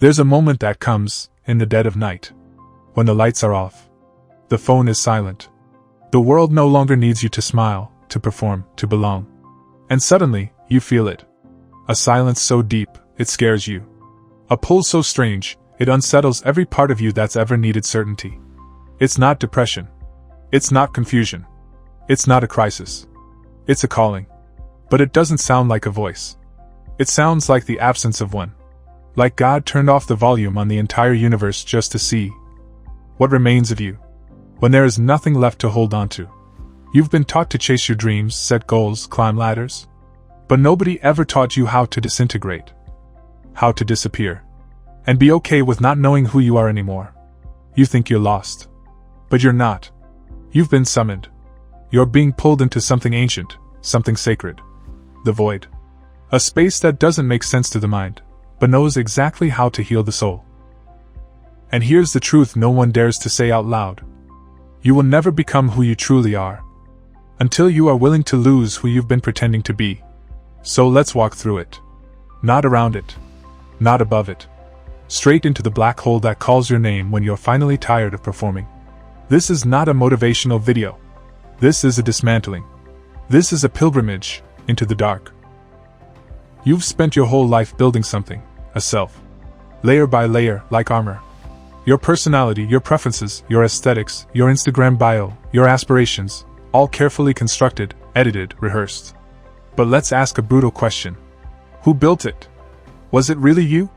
There's a moment that comes, in the dead of night. When the lights are off. The phone is silent. The world no longer needs you to smile, to perform, to belong. And suddenly, you feel it. A silence so deep, it scares you. A pull so strange, it unsettles every part of you that's ever needed certainty. It's not depression. It's not confusion. It's not a crisis. It's a calling. But it doesn't sound like a voice. It sounds like the absence of one. Like God turned off the volume on the entire universe just to see what remains of you, when there is nothing left to hold on to. You've been taught to chase your dreams, set goals, climb ladders. But nobody ever taught you how to disintegrate. How to disappear. And be okay with not knowing who you are anymore. You think you're lost. But you're not. You've been summoned. You're being pulled into something ancient, something sacred. The void. A space that doesn't make sense to the mind, but knows exactly how to heal the soul. And here's the truth no one dares to say out loud. You will never become who you truly are, until you are willing to lose who you've been pretending to be. So let's walk through it. Not around it. Not above it. Straight into the black hole that calls your name when you're finally tired of performing. This is not a motivational video. This is a dismantling. This is a pilgrimage into the dark. You've spent your whole life building something, a self. Layer by layer, like armor. Your personality, your preferences, your aesthetics, your Instagram bio, your aspirations, all carefully constructed, edited, rehearsed. But let's ask a brutal question. Who built it? Was it really you?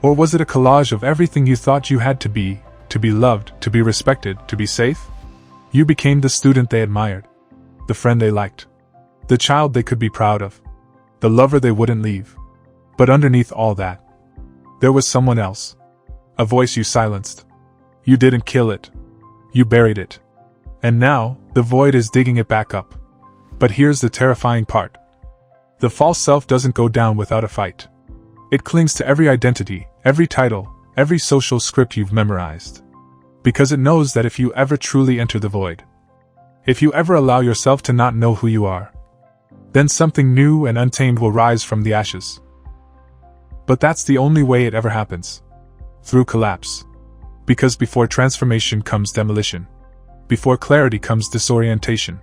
Or was it a collage of everything you thought you had to be loved, to be respected, to be safe? You became the student they admired, the friend they liked, the child they could be proud of, the lover they wouldn't leave. But underneath all that, there was someone else. A voice you silenced. You didn't kill it. You buried it. And now, the void is digging it back up. But here's the terrifying part. The false self doesn't go down without a fight. It clings to every identity, every title, every social script you've memorized. Because it knows that if you ever truly enter the void, if you ever allow yourself to not know who you are, then something new and untamed will rise from the ashes. But that's the only way it ever happens. Through collapse. Because before transformation comes demolition. Before clarity comes disorientation.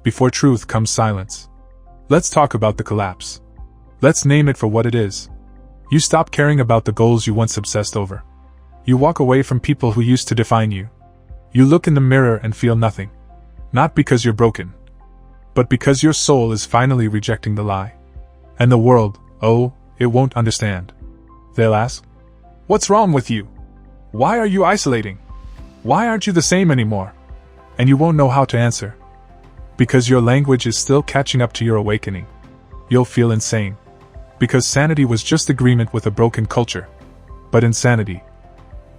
Before truth comes silence. Let's talk about the collapse. Let's name it for what it is. You stop caring about the goals you once obsessed over. You walk away from people who used to define you. You look in the mirror and feel nothing. Not because you're broken, but because your soul is finally rejecting the lie. And the world, oh, it won't understand. They'll ask, "What's wrong with you? Why are you isolating? Why aren't you the same anymore?" And you won't know how to answer. Because your language is still catching up to your awakening. You'll feel insane. Because sanity was just agreement with a broken culture. But insanity,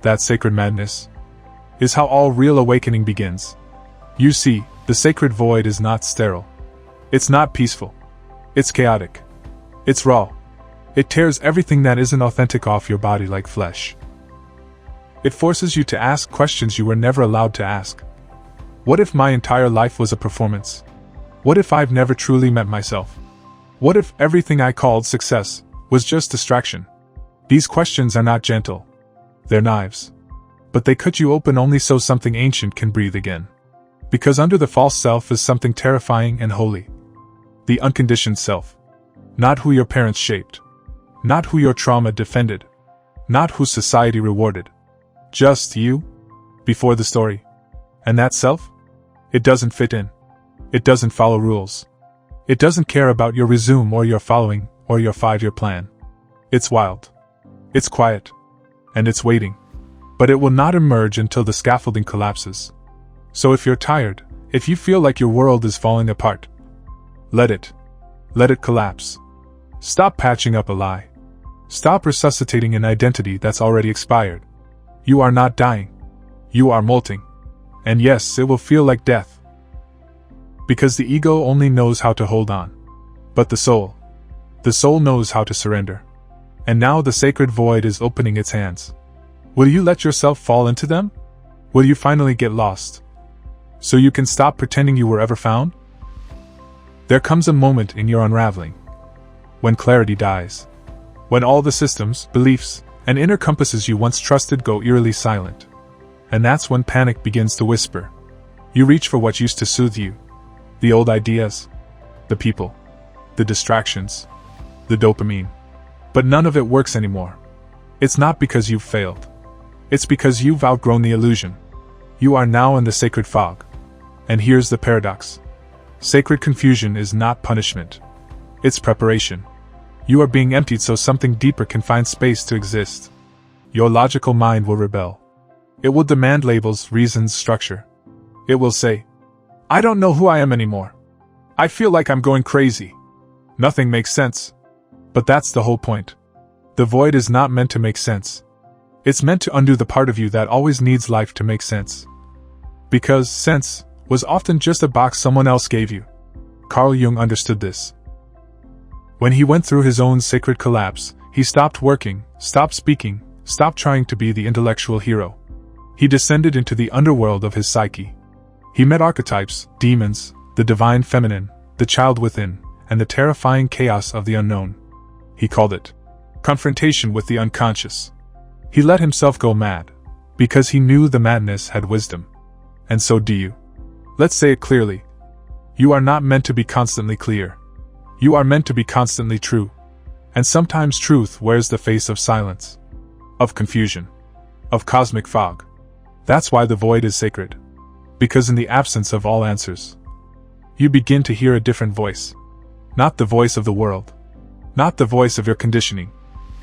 that sacred madness, is how all real awakening begins. You see, the sacred void is not sterile. It's not peaceful. It's chaotic. It's raw. It tears everything that isn't authentic off your body like flesh. It forces you to ask questions you were never allowed to ask. What if my entire life was a performance? What if I've never truly met myself? What if everything I called success was just distraction? These questions are not gentle. They're knives. But they cut you open only so something ancient can breathe again. Because under the false self is something terrifying and holy. The unconditioned self. Not who your parents shaped. Not who your trauma defended. Not who society rewarded. Just you, before the story. And that self? It doesn't fit in. It doesn't follow rules. It doesn't care about your resume or your following or your 5-year plan. It's wild. It's quiet. And it's waiting. But it will not emerge until the scaffolding collapses. So if you're tired, if you feel like your world is falling apart, let it. Let it collapse. Stop patching up a lie. Stop resuscitating an identity that's already expired. You are not dying. You are molting. And yes, it will feel like death. Because the ego only knows how to hold on. But the soul knows how to surrender. And now the sacred void is opening its hands. Will you let yourself fall into them? Will you finally get lost? So you can stop pretending you were ever found? There comes a moment in your unraveling. When clarity dies. When all the systems, beliefs, and inner compasses you once trusted go eerily silent. And that's when panic begins to whisper. You reach for what used to soothe you. The old ideas, the people, the distractions, the dopamine. But none of it works anymore. It's not because you've failed. It's because you've outgrown the illusion. You are now in the sacred fog. And here's the paradox. Sacred confusion is not punishment. It's preparation. You are being emptied so something deeper can find space to exist. Your logical mind will rebel. It will demand labels, reasons, structure. It will say, I don't know who I am anymore. I feel like I'm going crazy. Nothing makes sense. But that's the whole point. The void is not meant to make sense. It's meant to undo the part of you that always needs life to make sense. Because sense was often just a box someone else gave you. Carl Jung understood this. When he went through his own sacred collapse, he stopped working, stopped speaking, stopped trying to be the intellectual hero. He descended into the underworld of his psyche. He met archetypes, demons, the divine feminine, the child within, and the terrifying chaos of the unknown. He called it confrontation with the unconscious. He let himself go mad, because he knew the madness had wisdom. And so do you. Let's say it clearly. You are not meant to be constantly clear. You are meant to be constantly true. And sometimes truth wears the face of silence, of confusion, of cosmic fog. That's why the void is sacred. Because in the absence of all answers, you begin to hear a different voice. Not the voice of the world. Not the voice of your conditioning.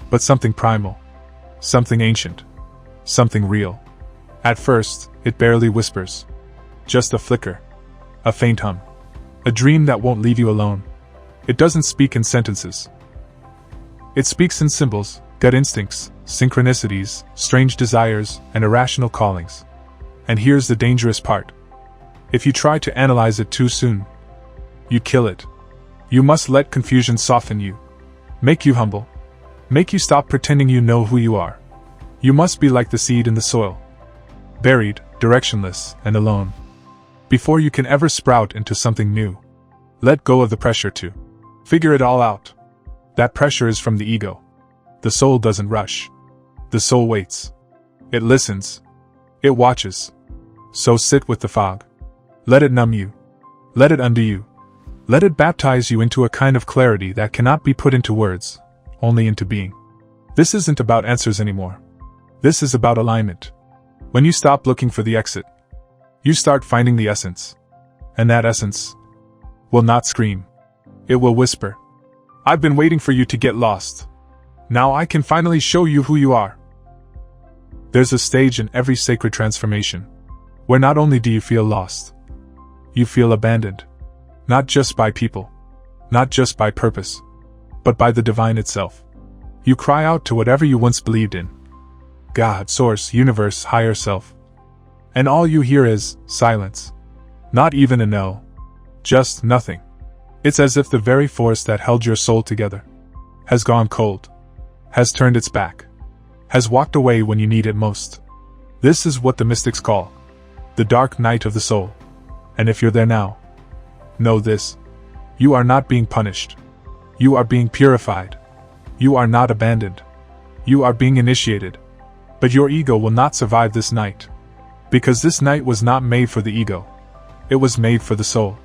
But something primal. Something ancient. Something real. At first, it barely whispers. Just a flicker. A faint hum. A dream that won't leave you alone. It doesn't speak in sentences. It speaks in symbols, gut instincts, synchronicities, strange desires, and irrational callings. And here's the dangerous part. If you try to analyze it too soon, you kill it. You must let confusion soften you. Make you humble. Make you stop pretending you know who you are. You must be like the seed in the soil. Buried, directionless, and alone. Before you can ever sprout into something new. Let go of the pressure to figure it all out. That pressure is from the ego. The soul doesn't rush. The soul waits. It listens. It watches. So sit with the fog. Let it numb you. Let it undo you. Let it baptize you into a kind of clarity that cannot be put into words, only into being. This isn't about answers anymore. This is about alignment. When you stop looking for the exit, you start finding the essence. And that essence will not scream. It will whisper. I've been waiting for you to get lost. Now I can finally show you who you are. There's a stage in every sacred transformation where not only do you feel lost, you feel abandoned. Not just by people, not just by purpose, but by the divine itself. You cry out to whatever you once believed in. God, source, universe, higher self. And all you hear is silence. Not even a no. Just nothing. It's as if the very force that held your soul together has gone cold, has turned its back, has walked away when you need it most. This is what the mystics call the dark night of the soul. And if you're there now, know this. You are not being punished. You are being purified. You are not abandoned. You are being initiated. But your ego will not survive this night. Because this night was not made for the ego. It was made for the soul.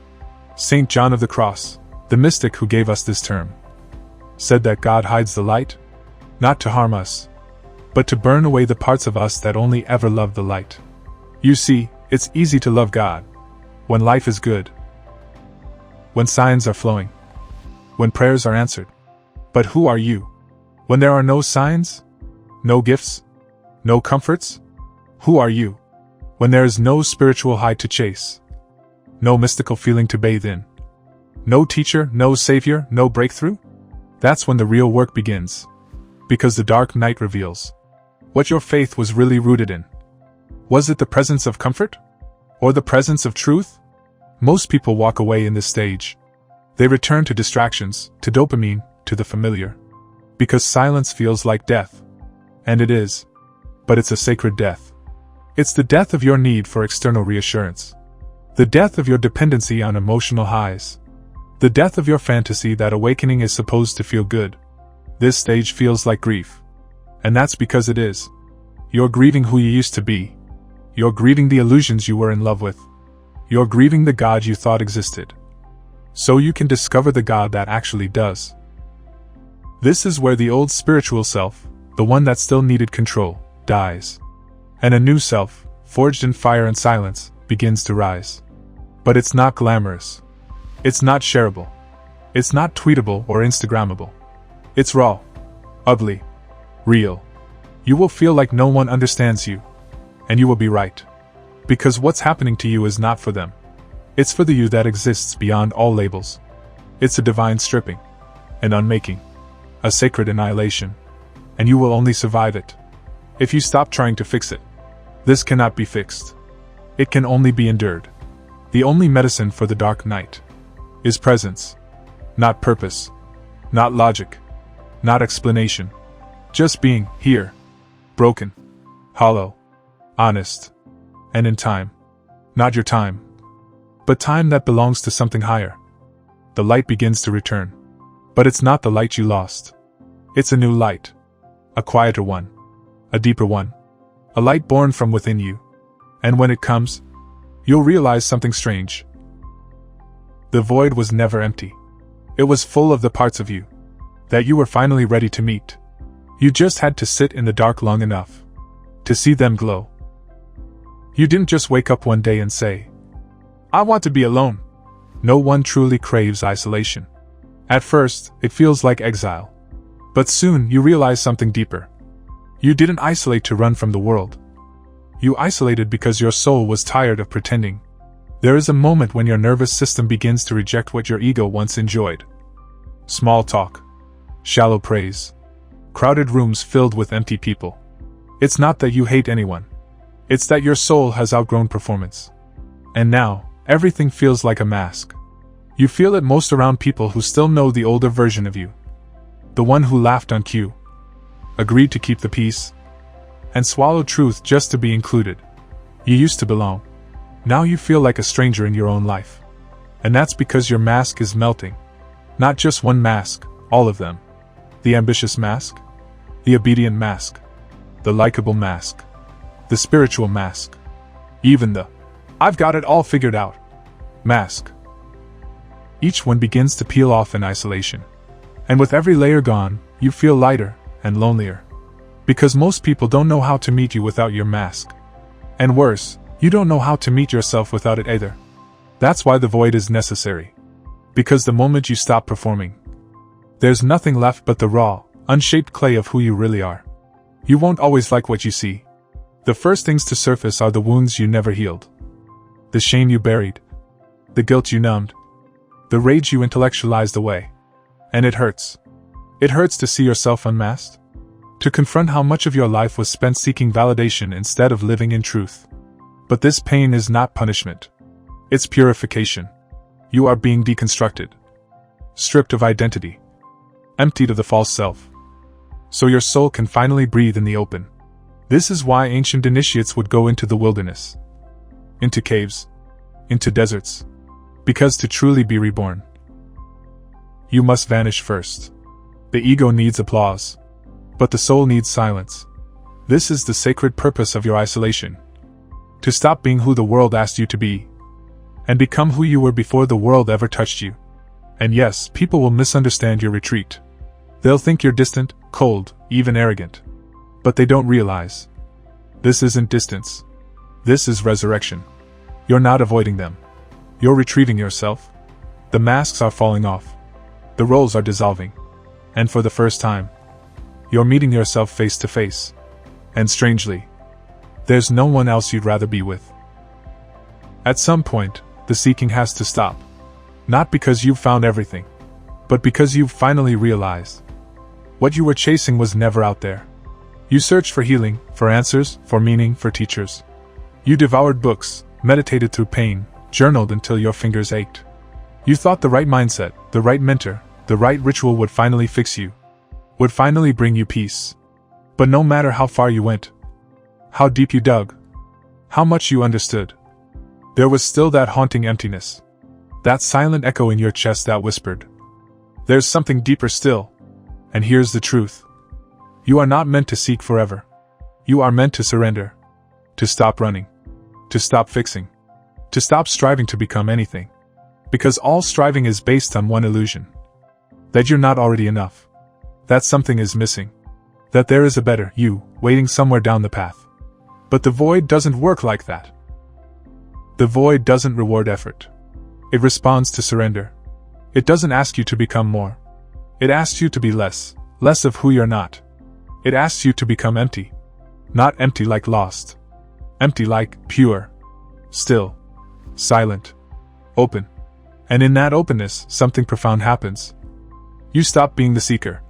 St. John of the Cross, the mystic who gave us this term, said that God hides the light, not to harm us, but to burn away the parts of us that only ever loved the light. You see, it's easy to love God when life is good, when signs are flowing, when prayers are answered. But who are you when there are no signs, no gifts, no comforts? Who are you when there is no spiritual high to chase, no mystical feeling to bathe in, no teacher, no savior, no breakthrough? That's when the real work begins, because the dark night reveals what your faith was really rooted in. Was it the presence of comfort? Or the presence of truth? Most people walk away in this stage. They return to distractions, to dopamine, to the familiar. Because silence feels like death. And it is. But it's a sacred death. It's the death of your need for external reassurance. The death of your dependency on emotional highs. The death of your fantasy that awakening is supposed to feel good. This stage feels like grief. And that's because it is. You're grieving who you used to be. You're grieving the illusions you were in love with. You're grieving the God you thought existed. So you can discover the God that actually does. This is where the old spiritual self, the one that still needed control, dies. And a new self, forged in fire and silence, begins to rise. But it's not glamorous. It's not shareable. It's not tweetable or Instagrammable. It's raw, ugly, real. You will feel like no one understands you. And you will be right. Because what's happening to you is not for them. It's for the you that exists beyond all labels. It's a divine stripping, an unmaking, a sacred annihilation. And you will only survive it if you stop trying to fix it. This cannot be fixed. It can only be endured. The only medicine for the dark night is presence. Not purpose. Not logic. Not explanation. Just being here. Broken. Hollow. Honest. And in time. Not your time. But time that belongs to something higher. The light begins to return. But it's not the light you lost. It's a new light. A quieter one. A deeper one. A light born from within you. And when it comes, you'll realize something strange. The void was never empty. It was full of the parts of you that you were finally ready to meet. You just had to sit in the dark long enough to see them glow. You didn't just wake up one day and say, "I want to be alone." No one truly craves isolation. At first, it feels like exile. But soon you realize something deeper. You didn't isolate to run from the world. You isolated because your soul was tired of pretending. There is a moment when your nervous system begins to reject what your ego once enjoyed. Small talk. Shallow praise. Crowded rooms filled with empty people. It's not that you hate anyone. It's that your soul has outgrown performance. And now, everything feels like a mask. You feel it most around people who still know the older version of you. The one who laughed on cue. Agreed to keep the peace. And swallowed truth just to be included. You used to belong. Now you feel like a stranger in your own life. And that's because your mask is melting. Not just one mask, all of them. The ambitious mask. The obedient mask. The likable mask. The spiritual mask. Even the "I've got it all figured out" mask. Each one begins to peel off in isolation. And with every layer gone, you feel lighter and lonelier. Because most people don't know how to meet you without your mask. And worse, you don't know how to meet yourself without it either. That's why the void is necessary. Because the moment you stop performing, there's nothing left but the raw, unshaped clay of who you really are. You won't always like what you see. The first things to surface are the wounds you never healed. The shame you buried. The guilt you numbed. The rage you intellectualized away. And it hurts. It hurts to see yourself unmasked. To confront how much of your life was spent seeking validation instead of living in truth. But this pain is not punishment. It's purification. You are being deconstructed. Stripped of identity. Emptied of the false self. So your soul can finally breathe in the open. This is why ancient initiates would go into the wilderness. Into caves. Into deserts. Because to truly be reborn, you must vanish first. The ego needs applause. But the soul needs silence. This is the sacred purpose of your isolation. To stop being who the world asked you to be. And become who you were before the world ever touched you. And yes, people will misunderstand your retreat. They'll think you're distant, cold, even arrogant. But they don't realize. This isn't distance. This is resurrection. You're not avoiding them. You're retrieving yourself. The masks are falling off. The roles are dissolving. And for the first time, you're meeting yourself face to face. And strangely, there's no one else you'd rather be with. At some point, the seeking has to stop. Not because you've found everything, but because you've finally realized what you were chasing was never out there. You searched for healing, for answers, for meaning, for teachers. You devoured books, meditated through pain, journaled until your fingers ached. You thought the right mindset, the right mentor, the right ritual would finally fix you. Would finally bring you peace. But no matter how far you went, how deep you dug, how much you understood, there was still that haunting emptiness. That silent echo in your chest that whispered, "There's something deeper still." And here's the truth. You are not meant to seek forever. You are meant to surrender. To stop running. To stop fixing. To stop striving to become anything. Because all striving is based on one illusion. That you're not already enough. That something is missing. That there is a better you waiting somewhere down the path. But the void doesn't work like that. The void doesn't reward effort. It responds to surrender. It doesn't ask you to become more. It asks you to be less of who you're not. It asks you to become empty. Not empty like lost. Empty like pure. Still. Silent. Open. And in that openness, something profound happens. You stop being the seeker.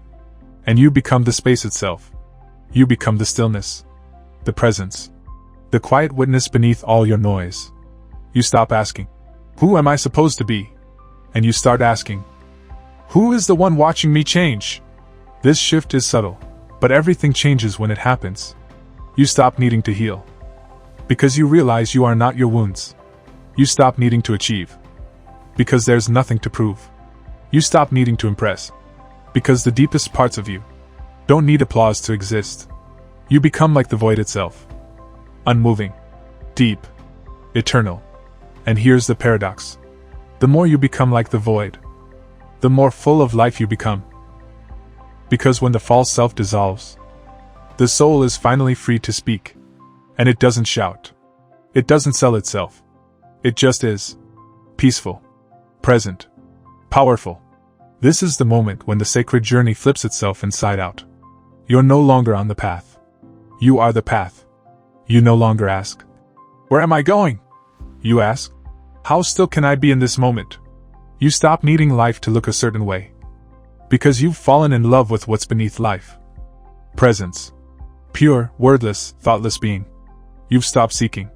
And you become the space itself. You become the stillness. The presence. The quiet witness beneath all your noise. You stop asking, who am I supposed to be? And you start asking, who is the one watching me change? This shift is subtle, but everything changes when it happens. You stop needing to heal. Because you realize you are not your wounds. You stop needing to achieve. Because there's nothing to prove. You stop needing to impress. Because the deepest parts of you don't need applause to exist. You become like the void itself. Unmoving. Deep. Eternal. And here's the paradox. The more you become like the void, the more full of life you become. Because when the false self dissolves, the soul is finally free to speak. And it doesn't shout. It doesn't sell itself. It just is. Peaceful. Present. Powerful. This is the moment when the sacred journey flips itself inside out. You're no longer on the path. You are the path. You no longer ask, where am I going? You ask, how still can I be in this moment? You stop needing life to look a certain way. Because you've fallen in love with what's beneath life. Presence. Pure, wordless, thoughtless being. You've stopped seeking.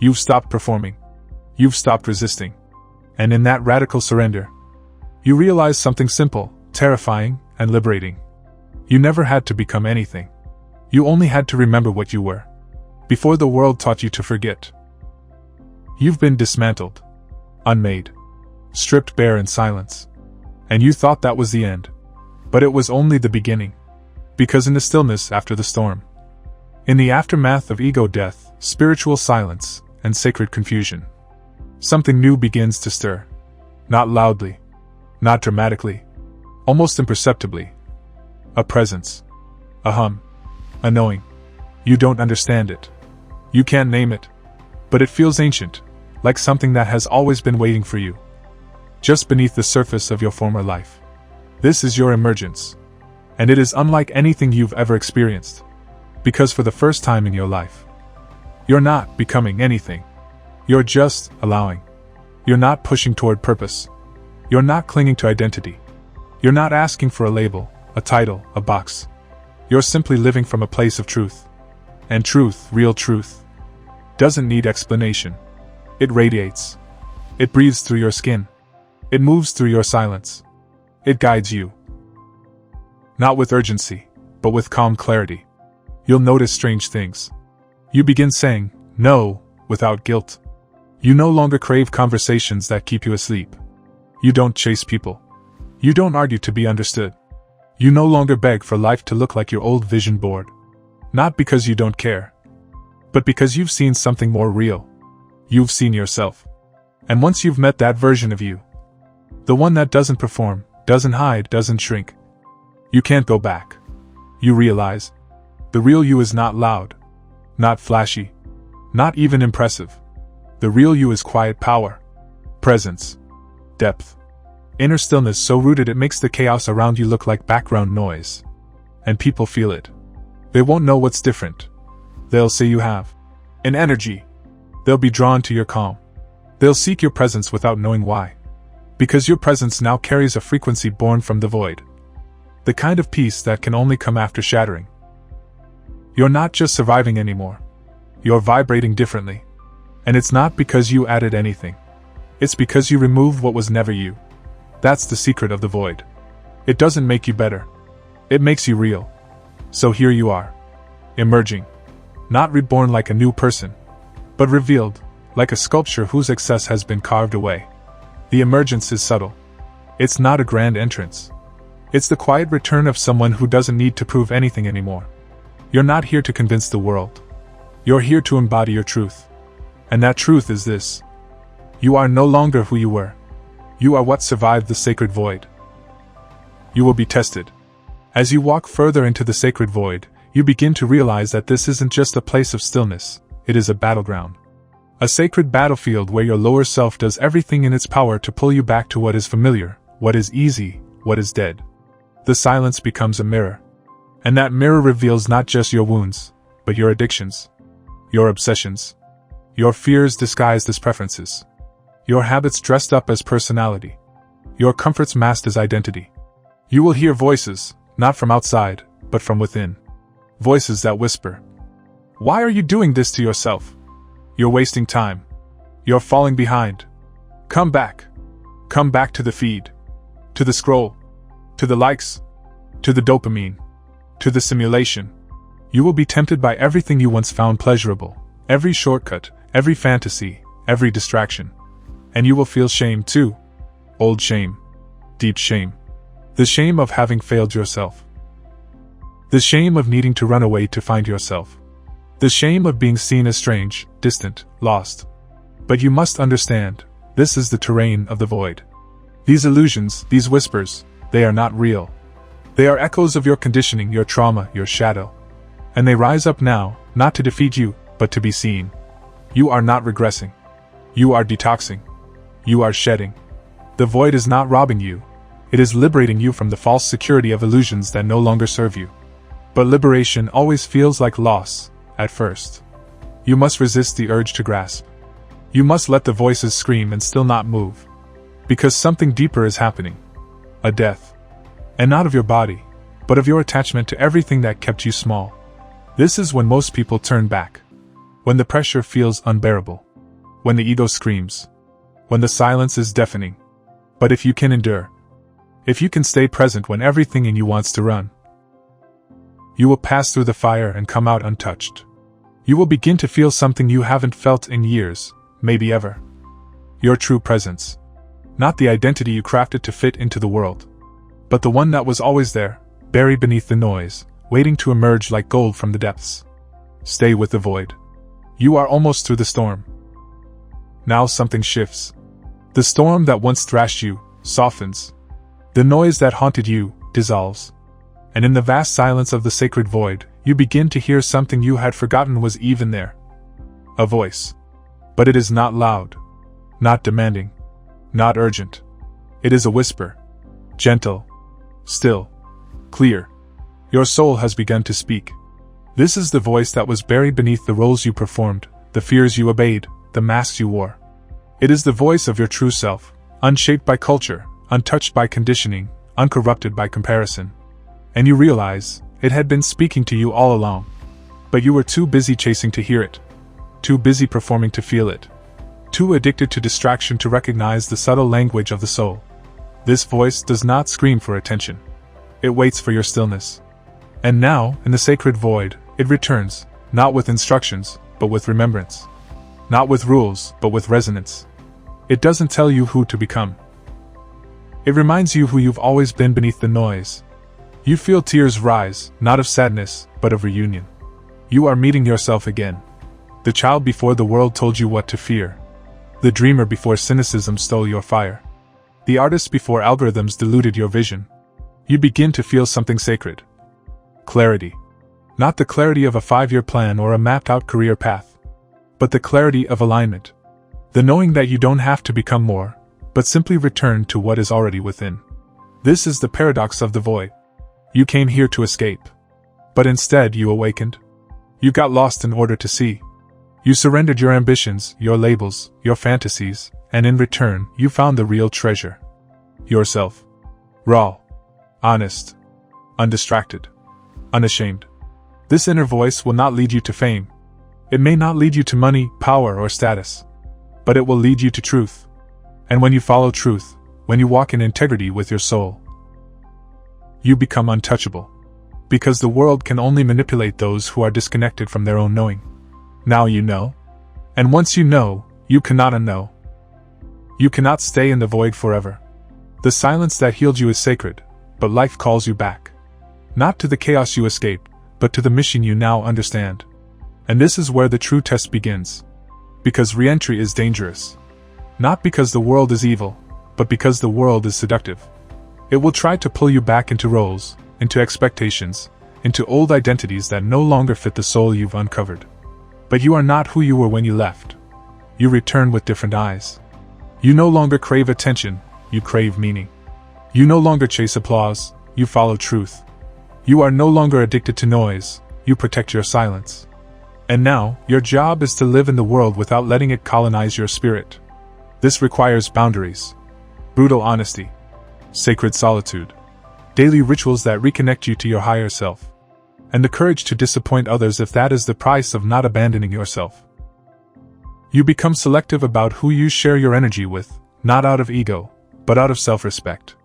You've stopped performing. You've stopped resisting. And in that radical surrender, you realize something simple, terrifying, and liberating. You never had to become anything. You only had to remember what you were. Before the world taught you to forget. You've been dismantled. Unmade. Stripped bare in silence. And you thought that was the end. But it was only the beginning. Because in the stillness after the storm, in the aftermath of ego death, spiritual silence, and sacred confusion, something new begins to stir. Not loudly. Not dramatically. Almost imperceptibly. A presence. A hum. A knowing. You don't understand it. You can't name it. But it feels ancient, like something that has always been waiting for you. Just beneath the surface of your former life. This is your emergence. And it is unlike anything you've ever experienced. Because for the first time in your life, you're not becoming anything. You're just allowing. You're not pushing toward purpose. You're not clinging to identity. You're not asking for a label, a title, a box. You're simply living from a place of truth. And truth, real truth, doesn't need explanation. It radiates. It breathes through your skin. It moves through your silence. It guides you. Not with urgency, but with calm clarity. You'll notice strange things. You begin saying, no, without guilt. You no longer crave conversations that keep you asleep. You don't chase people. You don't argue to be understood. You no longer beg for life to look like your old vision board. Not because you don't care, but because you've seen something more real. You've seen yourself. And once you've met that version of you, the one that doesn't perform, doesn't hide, doesn't shrink, you can't go back. You realize, the real you is not loud, not flashy, not even impressive. The real you is quiet power, presence, depth, inner stillness so rooted it makes the chaos around you look like background noise. And people feel it. They won't know what's different. They'll say you have an energy. They'll be drawn to your calm. They'll seek your presence without knowing why. Because your presence now carries a frequency born from the void. The kind of peace that can only come after shattering. You're not just surviving anymore. You're vibrating differently. And it's not because you added anything. It's because you removed what was never you. That's the secret of the void. It doesn't make you better. It makes you real. So here you are. Emerging. Not reborn like a new person, but revealed, like a sculpture whose excess has been carved away. The emergence is subtle. It's not a grand entrance. It's the quiet return of someone who doesn't need to prove anything anymore. You're not here to convince the world. You're here to embody your truth. And that truth is this: you are no longer who you were. You are what survived the sacred void. You will be tested. As you walk further into the sacred void, you begin to realize that this isn't just a place of stillness, it is a battleground. A sacred battlefield where your lower self does everything in its power to pull you back to what is familiar, what is easy, what is dead. The silence becomes a mirror. And that mirror reveals not just your wounds, but your addictions, your obsessions, your fears disguised as preferences, your habits dressed up as personality, your comforts masked as identity. You will hear voices, not from outside, but from within. Voices that whisper, "Why are you doing this to yourself? You're wasting time. You're falling behind. Come back. Come back to the feed. To the scroll. To the likes. To the dopamine. To the simulation." You will be tempted by everything you once found pleasurable, every shortcut, every fantasy, every distraction. And you will feel shame too. Old shame. Deep shame. The shame of having failed yourself. The shame of needing to run away to find yourself. The shame of being seen as strange, distant, lost. But you must understand, this is the terrain of the void. These illusions, these whispers, they are not real. They are echoes of your conditioning, your trauma, your shadow. And they rise up now, not to defeat you, but to be seen. You are not regressing. You are detoxing. You are shedding. The void is not robbing you. It is liberating you from the false security of illusions that no longer serve you. But liberation always feels like loss, at first. You must resist the urge to grasp. You must let the voices scream and still not move. Because something deeper is happening. A death. And not of your body, but of your attachment to everything that kept you small. This is when most people turn back. When the pressure feels unbearable. When the ego screams. When the silence is deafening. But if you can endure, if you can stay present when everything in you wants to run, you will pass through the fire and come out untouched. You will begin to feel something you haven't felt in years, maybe ever. Your true presence. Not the identity you crafted to fit into the world, but the one that was always there, buried beneath the noise, waiting to emerge like gold from the depths. Stay with the void. You are almost through the storm. Now something shifts. The storm that once thrashed you softens. The noise that haunted you dissolves. And in the vast silence of the sacred void, you begin to hear something you had forgotten was even there. A voice. But it is not loud. Not demanding. Not urgent. It is a whisper. Gentle. Still. Clear. Your soul has begun to speak. This is the voice that was buried beneath the roles you performed, the fears you obeyed, the masks you wore. It is the voice of your true self, unshaped by culture, untouched by conditioning, uncorrupted by comparison. And you realize, it had been speaking to you all along. But you were too busy chasing to hear it. Too busy performing to feel it. Too addicted to distraction to recognize the subtle language of the soul. This voice does not scream for attention. It waits for your stillness. And now, in the sacred void, it returns, not with instructions, but with remembrance. Not with rules, but with resonance. It doesn't tell you who to become. It reminds you who you've always been beneath the noise. You feel tears rise, not of sadness, but of reunion. You are meeting yourself again. The child before the world told you what to fear. The dreamer before cynicism stole your fire. The artist before algorithms diluted your vision. You begin to feel something sacred. Clarity. Not the clarity of a 5-year plan or a mapped-out career path, but the clarity of alignment. The knowing that you don't have to become more, but simply return to what is already within. This is the paradox of the void. You came here to escape. But instead you awakened. You got lost in order to see. You surrendered your ambitions, your labels, your fantasies, and in return, you found the real treasure. Yourself. Raw. Honest. Undistracted. Unashamed. This inner voice will not lead you to fame. It may not lead you to money, power, or status. But it will lead you to truth. And when you follow truth, when you walk in integrity with your soul, you become untouchable. Because the world can only manipulate those who are disconnected from their own knowing. Now you know. And once you know, you cannot unknow. You cannot stay in the void forever. The silence that healed you is sacred, but life calls you back. Not to the chaos you escaped, but to the mission you now understand. And this is where the true test begins. Because re-entry is dangerous. Not because the world is evil, but because the world is seductive. It will try to pull you back into roles, into expectations, into old identities that no longer fit the soul you've uncovered. But you are not who you were when you left. You return with different eyes. You no longer crave attention, you crave meaning. You no longer chase applause, you follow truth. You are no longer addicted to noise, you protect your silence. And now, your job is to live in the world without letting it colonize your spirit. This requires boundaries, brutal honesty, sacred solitude, daily rituals that reconnect you to your higher self, and the courage to disappoint others if that is the price of not abandoning yourself. You become selective about who you share your energy with, not out of ego, but out of self-respect.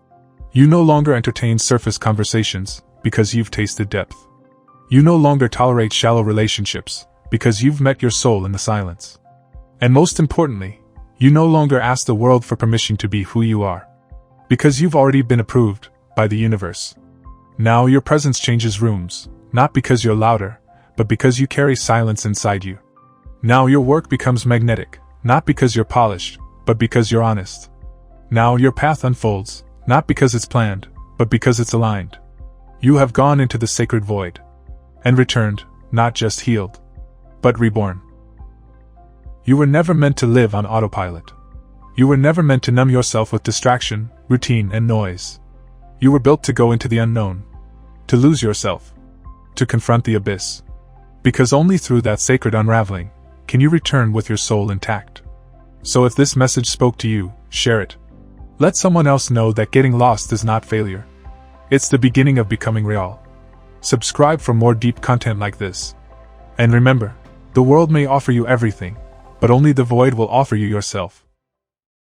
You no longer entertain surface conversations, because you've tasted depth. You no longer tolerate shallow relationships, because you've met your soul in the silence. And most importantly, you no longer ask the world for permission to be who you are. Because you've already been approved by the universe. Now your presence changes rooms, not because you're louder, but because you carry silence inside you. Now your work becomes magnetic, not because you're polished, but because you're honest. Now your path unfolds, not because it's planned, but because it's aligned. You have gone into the sacred void. And returned, not just healed, but reborn. You were never meant to live on autopilot. You were never meant to numb yourself with distraction, routine, and noise. You were built to go into the unknown, to lose yourself, to confront the abyss. Because only through that sacred unraveling can you return with your soul intact. So if this message spoke to you, share it. Let someone else know that getting lost is not failure. It's the beginning of becoming real. Subscribe for more deep content like this. And remember, the world may offer you everything, but only the void will offer you yourself.